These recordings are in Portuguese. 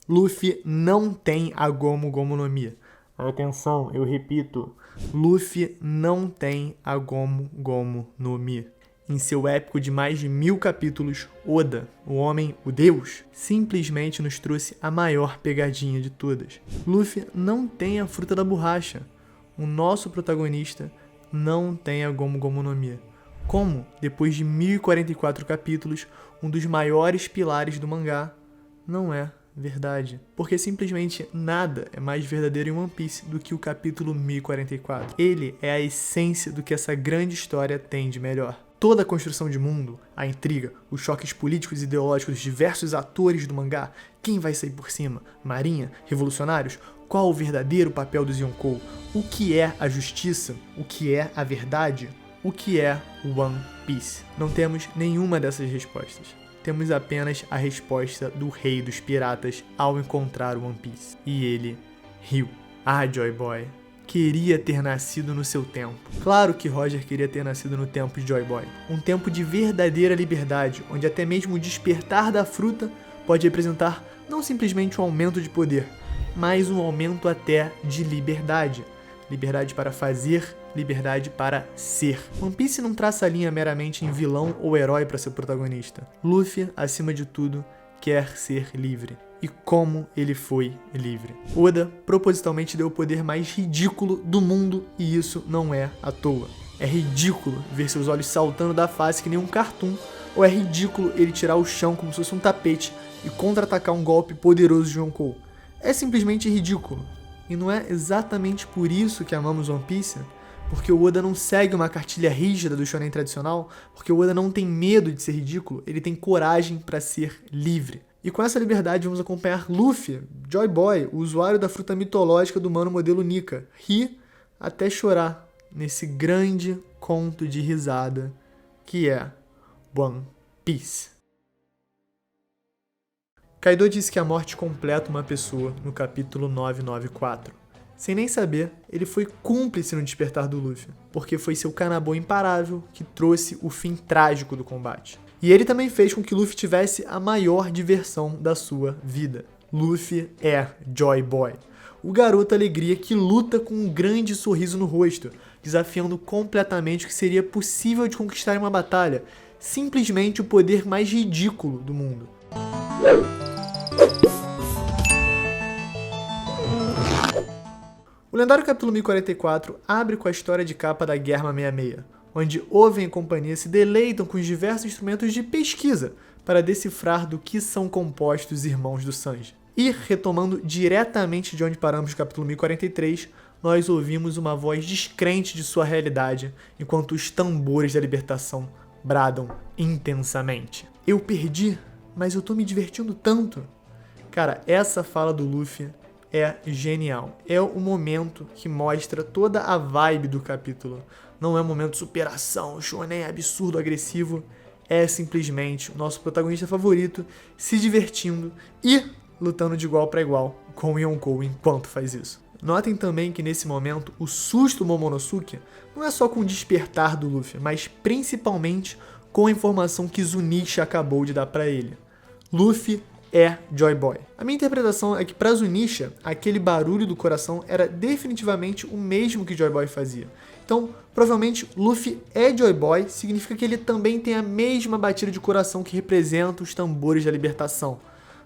Luffy não tem a Gomu Gomu no Mi. Atenção, eu repito. Luffy não tem a Gomu Gomu no Mi. Em seu épico de mais de 1000 capítulos, Oda, o homem, o deus, simplesmente nos trouxe a maior pegadinha de todas. Luffy não tem a fruta da borracha. O nosso protagonista não tem a Gomu Gomu no Mi. Como, depois de 1044 capítulos, um dos maiores pilares do mangá, não é verdade. Porque simplesmente nada é mais verdadeiro em One Piece do que o capítulo 1044. Ele é a essência do que essa grande história tem de melhor. Toda a construção de mundo, a intriga, os choques políticos e ideológicos dos diversos atores do mangá, quem vai sair por cima, marinha, revolucionários, qual o verdadeiro papel dos Yonkou, o que é a justiça, o que é a verdade, o que é One Piece. Não temos nenhuma dessas respostas. Temos apenas a resposta do rei dos piratas ao encontrar o One Piece. E ele riu. Ah, Joy Boy. Queria ter nascido no seu tempo. Claro que Roger queria ter nascido no tempo de Joy Boy. Um tempo de verdadeira liberdade, onde até mesmo o despertar da fruta pode representar não simplesmente um aumento de poder, mas um aumento até de liberdade. Liberdade para fazer, liberdade para ser. One Piece não traça a linha meramente em vilão ou herói para ser protagonista. Luffy, acima de tudo, quer ser livre. E como ele foi livre. Oda propositalmente deu o poder mais ridículo do mundo e isso não é à toa. É ridículo ver seus olhos saltando da face que nem um cartoon, ou é ridículo ele tirar o chão como se fosse um tapete e contra-atacar um golpe poderoso de Yonkou. É simplesmente ridículo. E não é exatamente por isso que amamos One Piece? Porque o Oda não segue uma cartilha rígida do shonen tradicional, porque o Oda não tem medo de ser ridículo, ele tem coragem para ser livre. E com essa liberdade vamos acompanhar Luffy, Joy Boy, o usuário da fruta mitológica do mano modelo Nika, rir até chorar nesse grande conto de risada que é One Piece. Kaido disse que a morte completa uma pessoa no capítulo 994. Sem nem saber, ele foi cúmplice no despertar do Luffy, porque foi seu Kanabo imparável que trouxe o fim trágico do combate. E ele também fez com que Luffy tivesse a maior diversão da sua vida. Luffy é Joy Boy, o garoto alegria que luta com um grande sorriso no rosto, desafiando completamente o que seria possível de conquistar em uma batalha, simplesmente o poder mais ridículo do mundo. O lendário capítulo 1044 abre com a história de capa da Germa 66, onde Oven e companhia se deleitam com os diversos instrumentos de pesquisa para decifrar do que são compostos os irmãos do Sanji. E, retomando diretamente de onde paramos no capítulo 1043, nós ouvimos uma voz descrente de sua realidade, enquanto os tambores da libertação bradam intensamente. Eu perdi, mas eu tô me divertindo tanto. Cara, essa fala do Luffy é genial. É o momento que mostra toda a vibe do capítulo. Não é um momento de superação, shonen absurdo, agressivo. É simplesmente o nosso protagonista favorito se divertindo e lutando de igual para igual com o Yonkou enquanto faz isso. Notem também que nesse momento o susto do Momonosuke não é só com o despertar do Luffy, mas principalmente com a informação que Zunisha acabou de dar para ele. Luffy é Joy Boy. A minha interpretação é que para Zunisha, aquele barulho do coração era definitivamente o mesmo que Joy Boy fazia. Então, provavelmente, Luffy é Joy Boy, significa que ele também tem a mesma batida de coração que representa os tambores da libertação.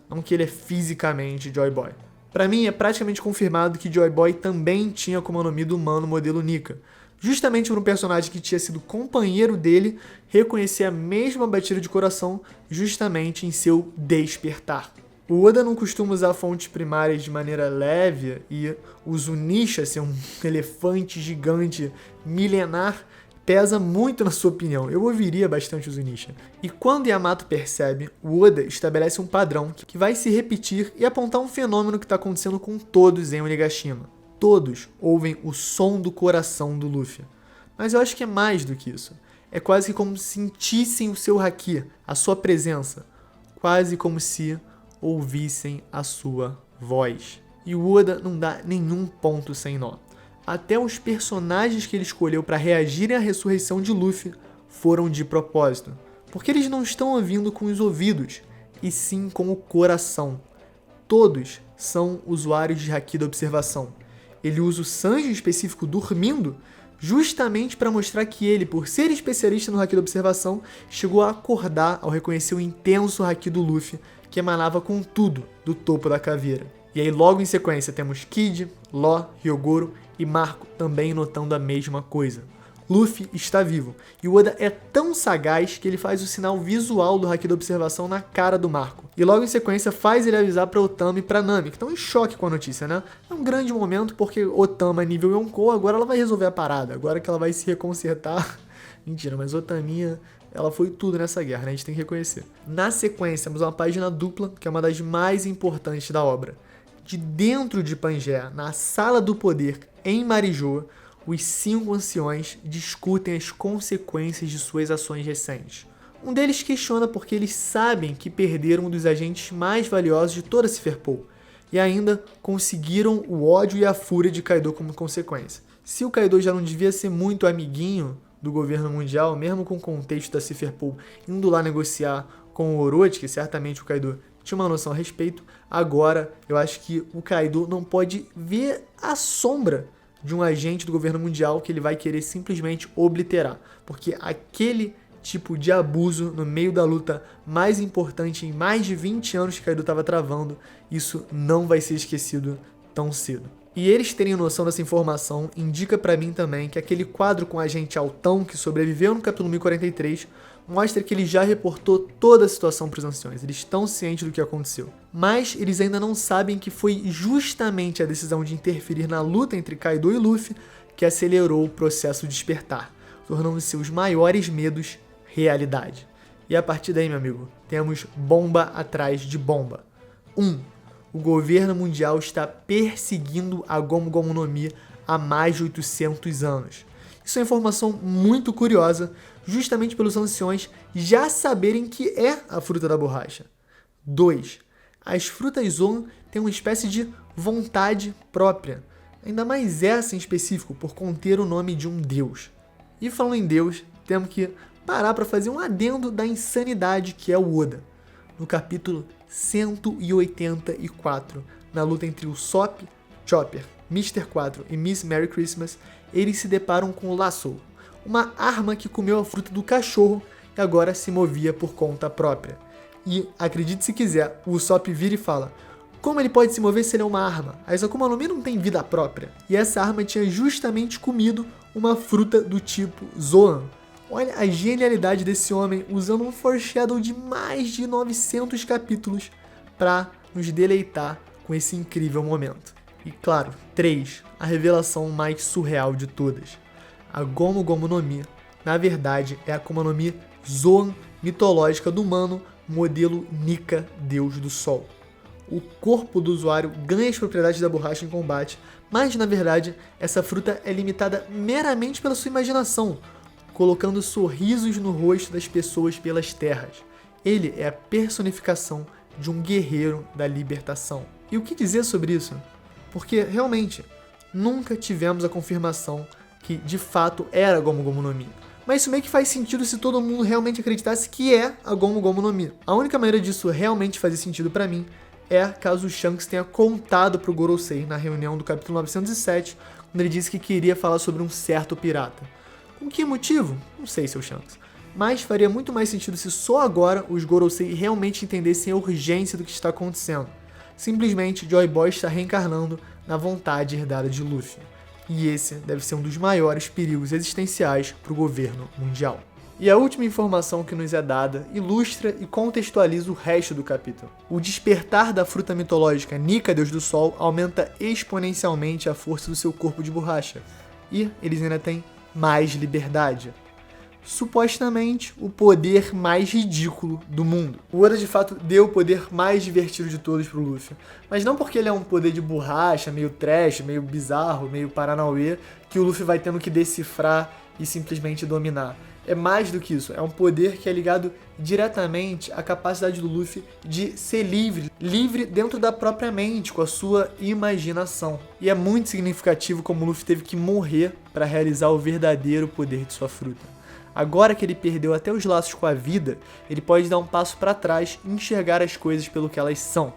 Não que ele é fisicamente Joy Boy. Para mim, é praticamente confirmado que Joy Boy também tinha a Akuma no Mi do humano modelo Nika. Justamente por um personagem que tinha sido companheiro dele reconhecer a mesma batida de coração justamente em seu despertar. O Oda não costuma usar fontes primárias de maneira leve e o Zunisha ser um elefante gigante milenar pesa muito na sua opinião. Eu ouviria bastante o Zunisha. E quando Yamato percebe, o Oda estabelece um padrão que vai se repetir e apontar um fenômeno que está acontecendo com todos em Onigashima. Todos ouvem o som do coração do Luffy. Mas eu acho que é mais do que isso. É quase que como se sentissem o seu haki, a sua presença. Quase como se ouvissem a sua voz. E o Oda não dá nenhum ponto sem nó. Até os personagens que ele escolheu para reagirem à ressurreição de Luffy foram de propósito. Porque eles não estão ouvindo com os ouvidos, e sim com o coração. todos são usuários de Haki da observação. Ele usa o Sanji em específico dormindo, justamente para mostrar que ele, por ser especialista no Haki da observação, chegou a acordar ao reconhecer o intenso Haki do Luffy, que emanava com tudo do topo da caveira. E aí logo em sequência temos Kid, Law, Hyogoro e Marco também notando a mesma coisa. Luffy está vivo, e o Oda é tão sagaz que ele faz o sinal visual do Haki da observação na cara do Marco. E logo em sequência faz ele avisar para Otama e para Nami, que estão em choque com a notícia, né? É um grande momento porque Otama é nível Yonkou, agora ela vai resolver a parada, agora que ela vai se reconsertar. Mentira, mas Otaminha, ela foi tudo nessa guerra, né? A gente tem que reconhecer. Na sequência, temos uma página dupla, que é uma das mais importantes da obra. De dentro de Pangaea, na Sala do Poder, em Marijoa, os 5 anciões discutem as consequências de suas ações recentes. Um deles questiona porque eles sabem que perderam um dos agentes mais valiosos de toda Ciferpol, e ainda conseguiram o ódio e a fúria de Kaido como consequência. Se o Kaido já não devia ser muito amiguinho do governo mundial, mesmo com o contexto da Ciferpol indo lá negociar com o Orochi, que certamente o Kaido tinha uma noção a respeito, agora eu acho que o Kaido não pode ver a sombra de um agente do governo mundial que ele vai querer simplesmente obliterar, porque aquele tipo de abuso no meio da luta mais importante em mais de 20 anos que Kaido estava travando, isso não vai ser esquecido tão cedo. E eles terem noção dessa informação indica pra mim também que aquele quadro com o agente Altão que sobreviveu no capítulo 1043 mostra que ele já reportou toda a situação para os anciões, eles estão cientes do que aconteceu. Mas eles ainda não sabem que foi justamente a decisão de interferir na luta entre Kaido e Luffy que acelerou o processo de despertar, tornando seus maiores medos realidade. E a partir daí, meu amigo, temos bomba atrás de bomba. 1. O governo mundial está perseguindo a Gomu Gomu no Mi há mais de 800 anos. Isso é informação muito curiosa, justamente pelos anciões já saberem que é a fruta da borracha. 2. As frutas Zoan têm uma espécie de vontade própria, ainda mais essa em específico, por conter o nome de um deus. E falando em deus, temos que parar para fazer um adendo da insanidade que é o Oda. No capítulo 184, na luta entre o Sop, Chopper, Mr. 4 e Miss Merry Christmas, eles se deparam com o Lasso, uma arma que comeu a fruta do cachorro e agora se movia por conta própria. E, acredite se quiser, o Sop vira e fala: como ele pode se mover se ele é uma arma? As Akuma no Mi não tem vida própria. E essa arma tinha justamente comido uma fruta do tipo Zoan. Olha a genialidade desse homem usando um foreshadow de mais de 900 capítulos para nos deleitar com esse incrível momento. E claro, 3. A revelação mais surreal de todas. A Gomu Gomu no Mi, na verdade, é a Akuma no Mi Zoan mitológica do humano, modelo Nika, deus do sol. O corpo do usuário ganha as propriedades da borracha em combate, mas na verdade, essa fruta é limitada meramente pela sua imaginação, colocando sorrisos no rosto das pessoas pelas terras. Ele é a personificação de um guerreiro da libertação. E o que dizer sobre isso? Porque, realmente, nunca tivemos a confirmação que, de fato, era a Gomu Gomu no Mi. Mas isso meio que faz sentido se todo mundo realmente acreditasse que é a Gomu Gomu no Mi. A única maneira disso realmente fazer sentido pra mim é caso o Shanks tenha contado pro Gorosei na reunião do capítulo 907, quando ele disse que queria falar sobre um certo pirata. Com que motivo? Não sei, seu Shanks. Mas faria muito mais sentido se só agora os Gorosei realmente entendessem a urgência do que está acontecendo. Simplesmente, Joy Boy está reencarnando na vontade herdada de Luffy. E esse deve ser um dos maiores perigos existenciais para o governo mundial. E a última informação que nos é dada ilustra e contextualiza o resto do capítulo. O despertar da fruta mitológica Nika, deus do sol, aumenta exponencialmente a força do seu corpo de borracha. E eles ainda têm mais liberdade. Supostamente o poder mais ridículo do mundo. O Oda de fato deu o poder mais divertido de todos pro Luffy, mas não porque ele é um poder de borracha, meio trash, meio bizarro, meio paranauê, que o Luffy vai tendo que decifrar e simplesmente dominar. É mais do que isso, é um poder que é ligado diretamente à capacidade do Luffy de ser livre dentro da própria mente, com a sua imaginação. E é muito significativo como o Luffy teve que morrer para realizar o verdadeiro poder de sua fruta. Agora que ele perdeu até os laços com a vida, ele pode dar um passo para trás e enxergar as coisas pelo que elas são.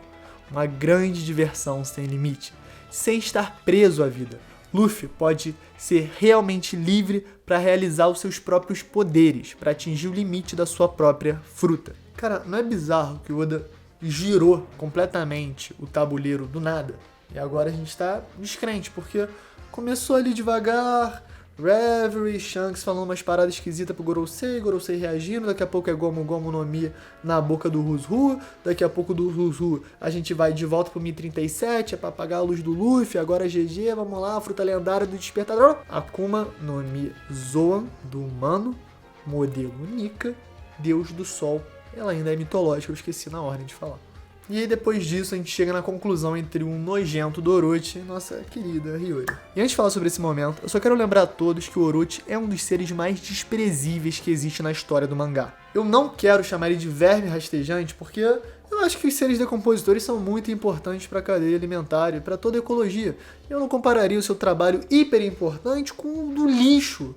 uma grande diversão sem limite, sem estar preso à vida. Luffy pode ser realmente livre para realizar os seus próprios poderes, para atingir o limite da sua própria fruta. Cara, não é bizarro que o Oda girou completamente o tabuleiro do nada? E agora a gente tá descrente, porque começou ali devagar, Reverie, Shanks falando umas paradas esquisitas pro Gorosei reagindo, daqui a pouco é Gomu Gomu no Mi na boca do Ruzhu, daqui a pouco do Ruzhu a gente vai de volta pro Mi 37, é pra apagar a luz do Luffy, agora GG, vamos lá, fruta lendária do despertador. Akuma no Mi Zoan, do humano, modelo Nika, deus do sol. Ela ainda é mitológica, eu esqueci na ordem de falar. E aí depois disso a gente chega na conclusão entre um nojento do Orochi e nossa querida Hiyori. E antes de falar sobre esse momento, eu só quero lembrar a todos que o Orochi é um dos seres mais desprezíveis que existe na história do mangá. Eu não quero chamar ele de verme rastejante porque eu acho que os seres decompositores são muito importantes para a cadeia alimentar e para toda a ecologia. Eu não compararia o seu trabalho hiper importante com o do lixo,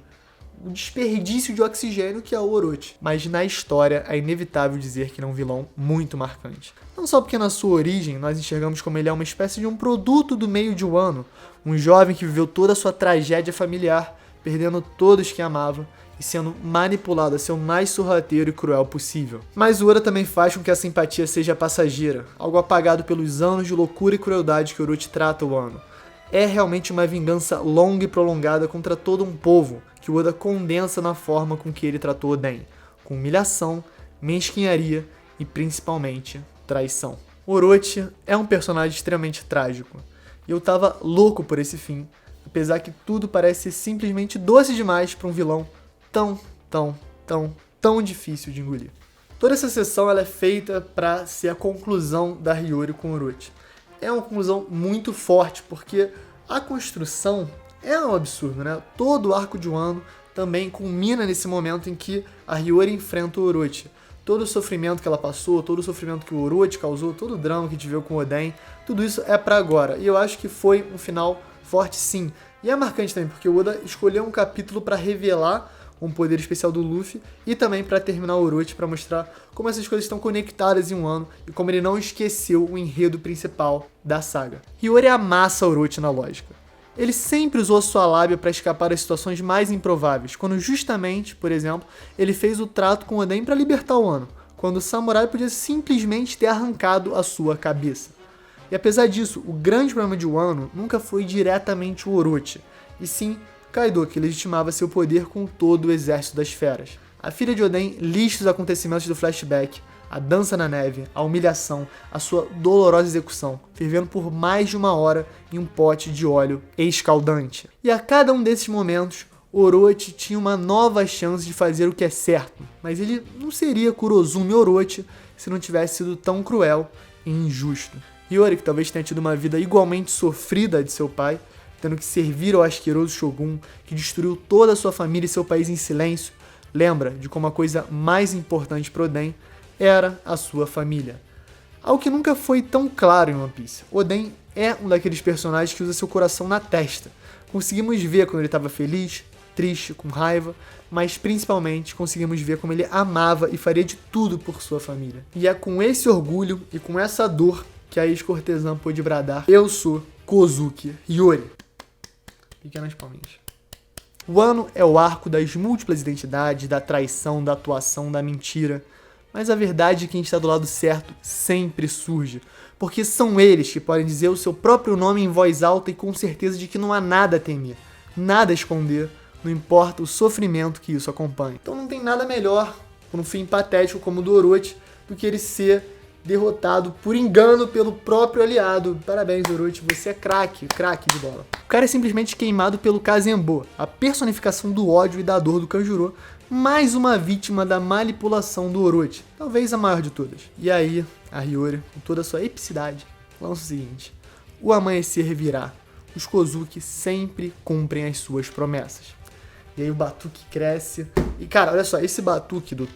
o desperdício de oxigênio que é o Orochi. Mas na história é inevitável dizer que ele é um vilão muito marcante. Não só porque na sua origem nós enxergamos como ele é uma espécie de um produto do meio de Wano, um jovem que viveu toda a sua tragédia familiar, perdendo todos que amava e sendo manipulado a ser o mais sorrateiro e cruel possível. Mas o Oda também faz com que a simpatia seja passageira, algo apagado pelos anos de loucura e crueldade que Orochi trata o Wano. É realmente uma vingança longa e prolongada contra todo um povo, que o Oda condensa na forma com que ele tratou Oden, com humilhação, mesquinharia e principalmente traição. Orochi é um personagem extremamente trágico, e eu tava louco por esse fim, apesar que tudo parece ser simplesmente doce demais para um vilão tão difícil de engolir. Toda essa sessão ela é feita para ser a conclusão da Hiyori com Orochi. É uma conclusão muito forte, porque a construção é um absurdo, né? Todo o arco de Wano também culmina nesse momento em que a Hiyori enfrenta o Orochi. Todo o sofrimento que ela passou, todo o sofrimento que o Orochi causou, todo o drama que a gente viu com o Oden, tudo isso é pra agora. E eu acho que foi um final forte sim. E é marcante também, porque o Oda escolheu um capítulo pra revelar um poder especial do Luffy e também pra terminar o Orochi, pra mostrar como essas coisas estão conectadas em um ano e como ele não esqueceu o enredo principal da saga. Hiyori amassa Orochi na lógica. Ele sempre usou sua lábia para escapar das situações mais improváveis, quando justamente, por exemplo, ele fez o trato com Oden para libertar o Wano, quando o samurai podia simplesmente ter arrancado a sua cabeça. E apesar disso, o grande problema de Wano nunca foi diretamente o Orochi, e sim Kaido, que legitimava seu poder com todo o exército das feras. A filha de Oden lista os acontecimentos do flashback, a dança na neve, a humilhação, a sua dolorosa execução, fervendo por mais de 1 hora em um pote de óleo escaldante. E a cada um desses momentos, Orochi tinha uma nova chance de fazer o que é certo, mas ele não seria Kurozumi Orochi se não tivesse sido tão cruel e injusto. Hiyori, que talvez tenha tido uma vida igualmente sofrida de seu pai, tendo que servir ao asqueroso Shogun, que destruiu toda a sua família e seu país em silêncio, lembra de como a coisa mais importante para Oden era a sua família. Algo que nunca foi tão claro em One Piece. Oden é um daqueles personagens que usa seu coração na testa. Conseguimos ver quando ele estava feliz, triste, com raiva, mas principalmente conseguimos ver como ele amava e faria de tudo por sua família. E é com esse orgulho e com essa dor que a ex-cortesã pôde bradar: eu sou Kozuki Hiyori. Pequenas palminhas. Wano é o arco das múltiplas identidades, da traição, da atuação, da mentira. Mas a verdade é que quem está do lado certo sempre surge, porque são eles que podem dizer o seu próprio nome em voz alta e com certeza de que não há nada a temer, nada a esconder, não importa o sofrimento que isso acompanha. Então não tem nada melhor para um fim patético como o do Orochi do que ele ser derrotado por engano pelo próprio aliado. Parabéns, Orochi, você é craque de bola. O cara é simplesmente queimado pelo Kazembo, a personificação do ódio e da dor do Kanjuro, mais uma vítima da manipulação do Orochi, talvez a maior de todas. E aí, a Hiyori, com toda a sua epicidade, lança o seguinte: o amanhecer virá, os Kozuki sempre cumprem as suas promessas. E aí o batuque cresce, e cara, olha só, esse batuque do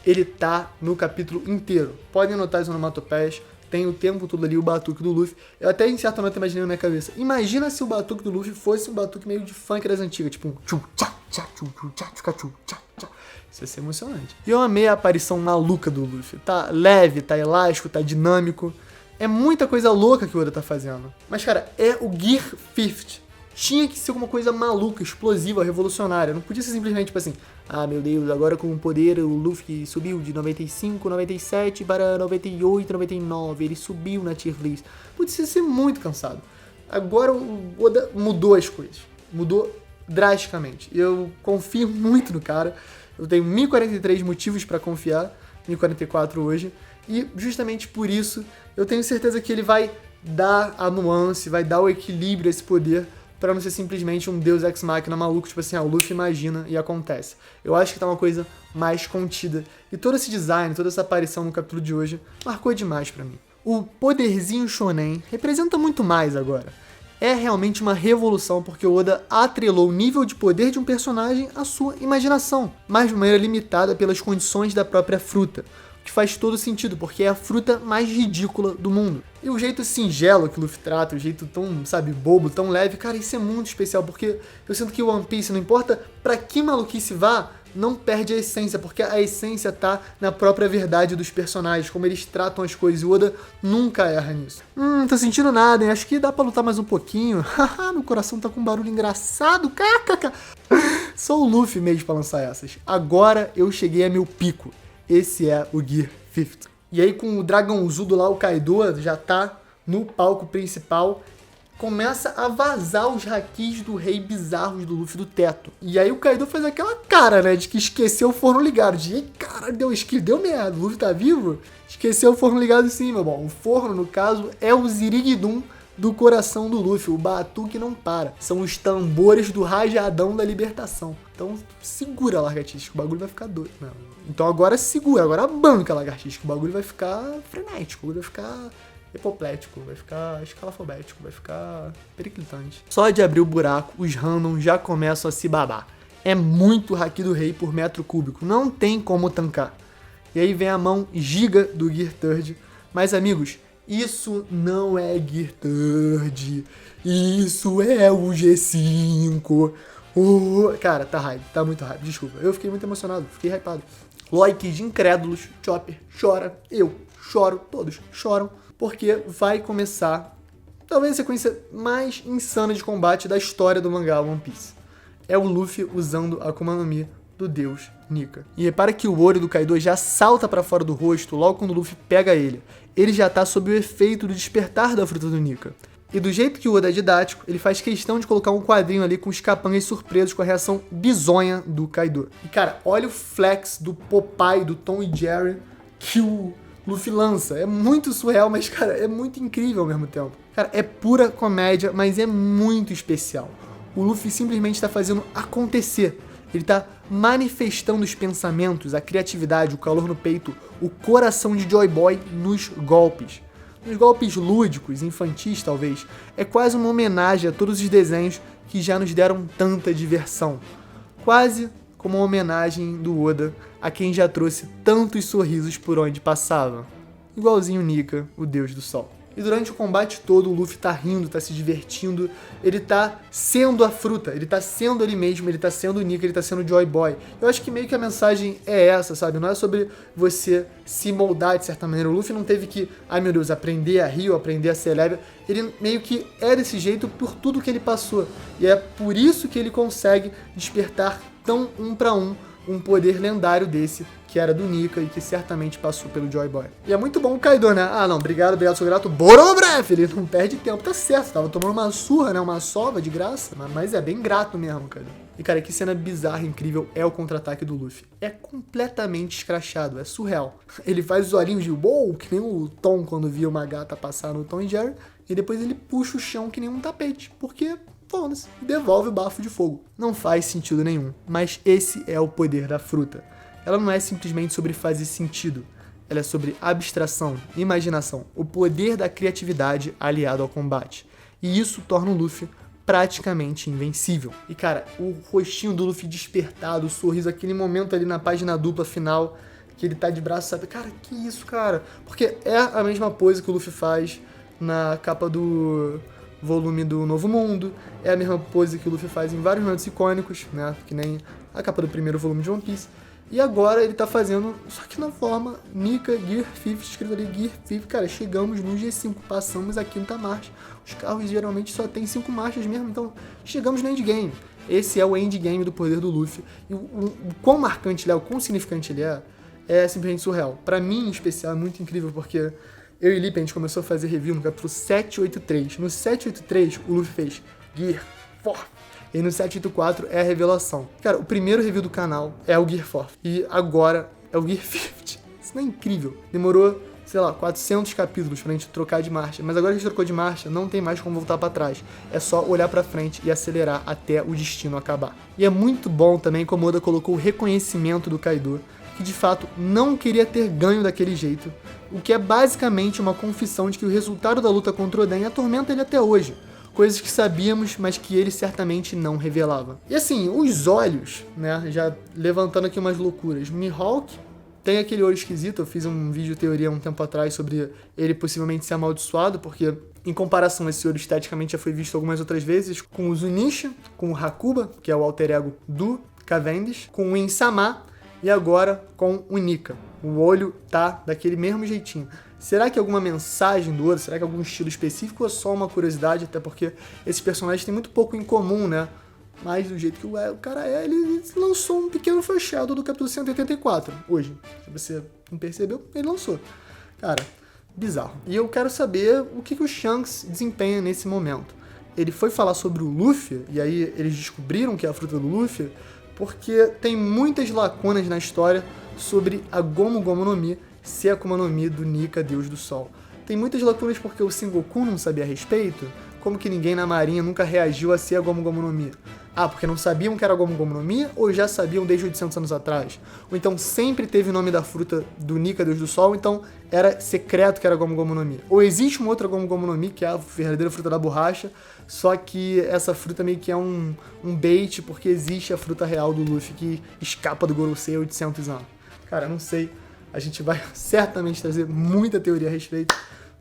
ele tá no capítulo inteiro. Podem anotar as onomatopeias, tem o tempo todo ali o batuque do Luffy. Eu até em certo momento imaginei na minha cabeça, imagina se o batuque do Luffy fosse um batuque meio de funk das antigas, tipo um tchu tchá tchá tchu tchu tchá tchu tchá tchá. Isso ia ser emocionante. E eu amei a aparição maluca do Luffy. Tá leve, tá elástico, tá dinâmico. É muita coisa louca que o Oda tá fazendo. Mas, cara, é o Gear 50. Tinha que ser alguma coisa maluca, explosiva, revolucionária. Não podia ser simplesmente tipo assim, ah, meu Deus, agora com o poder o Luffy subiu de 95, 97 para 98, 99. Ele subiu na tier list. Podia ser muito cansado. Agora o Oda mudou as coisas. Mudou drasticamente. Eu confio muito no cara. Eu tenho 1043 motivos para confiar, 1044 hoje. E justamente por isso eu tenho certeza que ele vai dar a nuance, vai dar o equilíbrio a esse poder, pra não ser simplesmente um Deus Ex Machina maluco, tipo assim, o Luffy imagina e acontece. Eu acho que tá uma coisa mais contida. E todo esse design, toda essa aparição no capítulo de hoje, marcou demais pra mim. O poderzinho shonen representa muito mais agora. É realmente uma revolução, porque o Oda atrelou o nível de poder de um personagem à sua imaginação, mas de maneira limitada pelas condições da própria fruta. Que faz todo sentido, porque é a fruta mais ridícula do mundo. E o jeito singelo que o Luffy trata, o jeito tão, sabe, bobo, tão leve, cara, isso é muito especial, porque eu sinto que o One Piece, não importa pra que maluquice vá, não perde a essência, porque a essência tá na própria verdade dos personagens, como eles tratam as coisas, e o Oda nunca erra nisso. Tô sentindo nada, hein? Acho que dá pra lutar mais um pouquinho. Haha, meu coração tá com um barulho engraçado, kkk. Sou o Luffy mesmo pra lançar essas. Agora eu cheguei a meu pico. Esse é o Gear 50. E aí com o dragãozudo lá, o Kaido, já tá no palco principal, começa a vazar os hakis do rei bizarros do Luffy do teto. E aí o Kaido faz aquela cara, né, de que esqueceu o forno ligado. De, cara, deu merda, o Luffy tá vivo? Esqueceu o forno ligado sim, meu bom. O forno, no caso, é o Ziriguidum do coração do Luffy, o Batu que não para. São os tambores do rajadão da libertação. Então segura, lagartixa, que o bagulho vai ficar doido. Não. Então agora segura, agora banca, lagartixa, que o bagulho vai ficar frenético, o bagulho vai ficar epoplético, vai ficar escalafobético, vai ficar periclitante. Só de abrir o buraco, os randoms já começam a se babar. É muito haki do rei por metro cúbico, não tem como tancar. E aí vem a mão giga do Gear Third. Mas amigos, isso não é Gear Third, isso é o G5. Cara, tá hype, tá muito hype, desculpa. Eu fiquei muito emocionado, fiquei hypado. Loic de incrédulos, Chopper chora, eu choro, todos choram, porque vai começar talvez a sequência mais insana de combate da história do mangá One Piece. É o Luffy usando a Akuma no Mi do deus Nika. E repara que o olho do Kaido já salta pra fora do rosto logo quando o Luffy pega ele. Ele já tá sob o efeito do despertar da fruta do Nika. E do jeito que o Oda é didático, ele faz questão de colocar um quadrinho ali com os capangas surpresos com a reação bizonha do Kaido. E cara, olha o flex do Popeye, do Tom e Jerry que o Luffy lança. É muito surreal, mas cara, é muito incrível ao mesmo tempo. Cara, é pura comédia, mas é muito especial. O Luffy simplesmente tá fazendo acontecer. Ele tá manifestando os pensamentos, a criatividade, o calor no peito, o coração de Joy Boy nos golpes. Nos golpes lúdicos, infantis talvez, é quase uma homenagem a todos os desenhos que já nos deram tanta diversão. Quase como uma homenagem do Oda a quem já trouxe tantos sorrisos por onde passava. Igualzinho Nika, o deus do sol. E durante o combate todo, o Luffy tá rindo, tá se divertindo, ele tá sendo a fruta, ele tá sendo ele mesmo, ele tá sendo o Nika, ele tá sendo o Joy Boy. Eu acho que meio que a mensagem é essa, sabe? Não é sobre você se moldar de certa maneira. O Luffy não teve que, ai meu Deus, aprender a rir ou aprender a ser leve. Ele meio que é desse jeito por tudo que ele passou. E é por isso que ele consegue despertar tão um pra um poder lendário desse, que era do Nika e que certamente passou pelo Joy Boy. E é muito bom o Kaido, né? Ah, não, obrigado, sou grato. Bora, breve! Ele não perde tempo, tá certo. Tava tomando uma surra, né? Uma sova de graça. Mas é bem grato mesmo, Kaido. E, cara, que cena bizarra, incrível é o contra-ataque do Luffy. É completamente escrachado, é surreal. Ele faz os olhinhos de wow, que nem o Tom quando via uma gata passar no Tom e Jerry, e depois ele puxa o chão que nem um tapete, porque foda-se, devolve o bafo de fogo. Não faz sentido nenhum, mas esse é o poder da fruta. Ela não é simplesmente sobre fazer sentido, ela é sobre abstração, imaginação, o poder da criatividade aliado ao combate. E isso torna o Luffy praticamente invencível. E cara, o rostinho do Luffy despertado, o sorriso, aquele momento ali na página dupla final, que ele tá de braço, sabe? Cara, que isso, cara? Porque é a mesma pose que o Luffy faz na capa do volume do Novo Mundo, é a mesma pose que o Luffy faz em vários momentos icônicos, né? Que nem a capa do primeiro volume de One Piece. E agora ele tá fazendo, só que na forma Nika Gear 5, escrito ali Gear 5. Cara, chegamos no G5, passamos a 5ª marcha. Os carros geralmente só tem 5 marchas mesmo, então chegamos no endgame. Esse é o endgame do poder do Luffy. E o quão marcante ele é, o quão significante ele é simplesmente surreal. Pra mim, em especial, é muito incrível, porque eu e Lipe, a gente começou a fazer review no capítulo 783. No 783, o Luffy fez Gear 4. E no 784 é a revelação. Cara, o primeiro review do canal é o Gear 4. E agora é o Gear 50. Isso não é incrível. Demorou, sei lá, 400 capítulos pra gente trocar de marcha. Mas agora que a gente trocou de marcha, não tem mais como voltar pra trás. É só olhar pra frente e acelerar até o destino acabar. E é muito bom também como Oda colocou o reconhecimento do Kaido, que de fato não queria ter ganho daquele jeito. O que é basicamente uma confissão de que o resultado da luta contra Oden atormenta ele até hoje. Coisas que sabíamos, mas que ele certamente não revelava. E assim, os olhos, né, já levantando aqui umas loucuras. Mihawk tem aquele olho esquisito, eu fiz um vídeo teoria um tempo atrás sobre ele possivelmente ser amaldiçoado, porque em comparação esse olho esteticamente já foi visto algumas outras vezes com o Zunisha, com o Hakuba, que é o alter ego do Cavendish, com o Insama e agora com o Nika. O olho tá daquele mesmo jeitinho. Será que é alguma mensagem do Oda? Será que é algum estilo específico ou é só uma curiosidade? Até porque esses personagens têm muito pouco em comum, né? Mas do jeito que o cara é, ele lançou um pequeno foreshadow do capítulo 184 hoje. Se você não percebeu, ele lançou. Cara, bizarro. E eu quero saber o que o Shanks desempenha nesse momento. Ele foi falar sobre o Luffy, e aí eles descobriram que é a fruta do Luffy, porque tem muitas lacunas na história sobre a Gomu Gomu no Mi ser a Akuma no Mi do Nika, Deus do Sol. Tem muitas lacunas porque o Sengoku não sabia a respeito. Como que ninguém na marinha nunca reagiu a ser a Gomu Gomu no Mi? Ah, porque não sabiam que era a Gomu Gomu no Mi ou já sabiam desde 800 anos atrás? Ou então sempre teve o nome da fruta do Nika, Deus do Sol, então era secreto que era a Gomu Gomu no Mi? Ou existe uma outra Gomu Gomu no Mi, que é a verdadeira fruta da borracha, só que essa fruta meio que é um bait, porque existe a fruta real do Luffy que escapa do Gorosei há 800 anos. Cara, eu não sei. A gente vai certamente trazer muita teoria a respeito.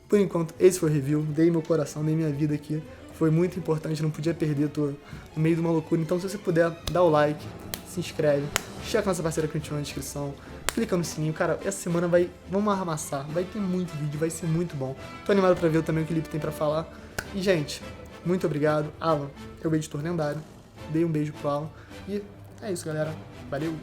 Por enquanto, esse foi o review. Dei meu coração, dei minha vida aqui. Foi muito importante, não podia perder. Tô no meio de uma loucura. Então, se você puder, dá o like, se inscreve, checa nossa parceira Crunchyroll na descrição, clica no sininho. Cara, essa semana vamos amassar. Vai ter muito vídeo, vai ser muito bom. Tô animado pra ver também o que o Lipe tem pra falar. E, gente, muito obrigado. Alan é o editor lendário. Dei um beijo pro Alan. E é isso, galera. Valeu!